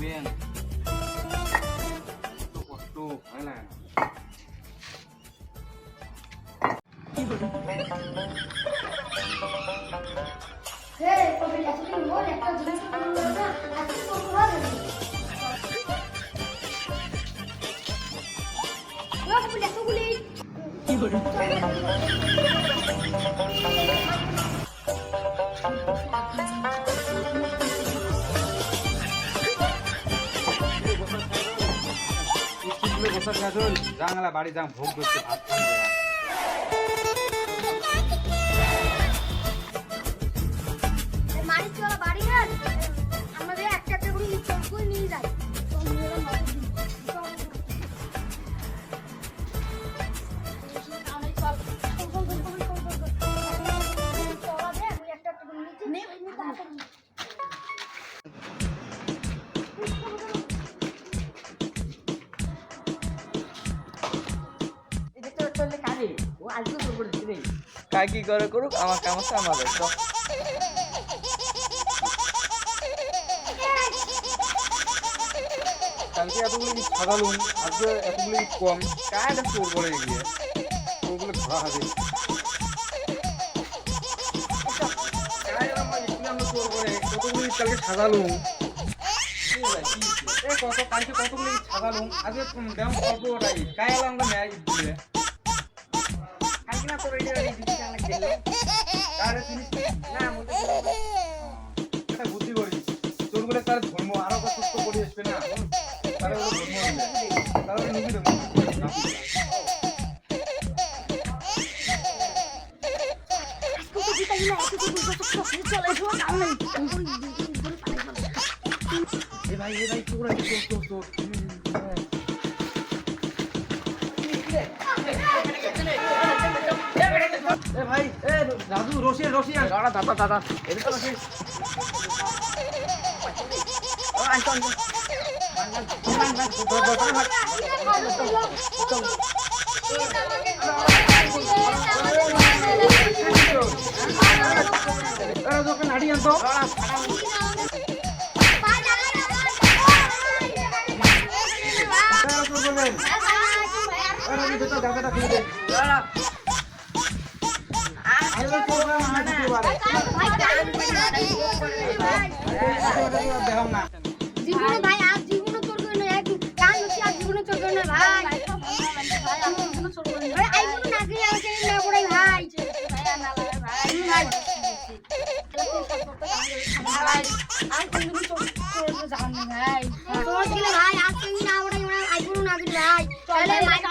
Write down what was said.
দিবেন কষ্ট হয় না জাঙ্গালা বাড়ি যাম ভোগ করতে ভাত খাবে কি করে করুক আমার কাম আছে আমাদের কালকে এতগুলো সাদালুন আজকে এতগুলো কম কায়দা চোর করে গিয়ে ওগুলো ধরা হবে চোর করে কতগুলি কালকে সাজালুম কালকে কতগুলি সাজালুম আজকে দেখ অল্প ওটাই কায় এলাম নেয় দিলে কালকে না তোর এটা বুদ্ধি করি চোরগুলো তার ধর্ম আরো সুস্থ করে আসবে না তাহলে ধর্ম তাহলে নিবি দেবো ভাই চোর চোর ভাই দাদু রশিয়ান দাদা এটা তো রশিয়ান জীবনে ভাই আজ জীবনে তোর জন্য এক গান হচ্ছে আজ জীবনে তোর জন্য ভাই আইগুলো না গিয়ে আছে না পড়াই ভাই ভাই আর তুমি তো জান না ভাই তোমার গেলে ভাই আজ তুমি না পড়াই আইগুলো না গিয়ে ভাই তাহলে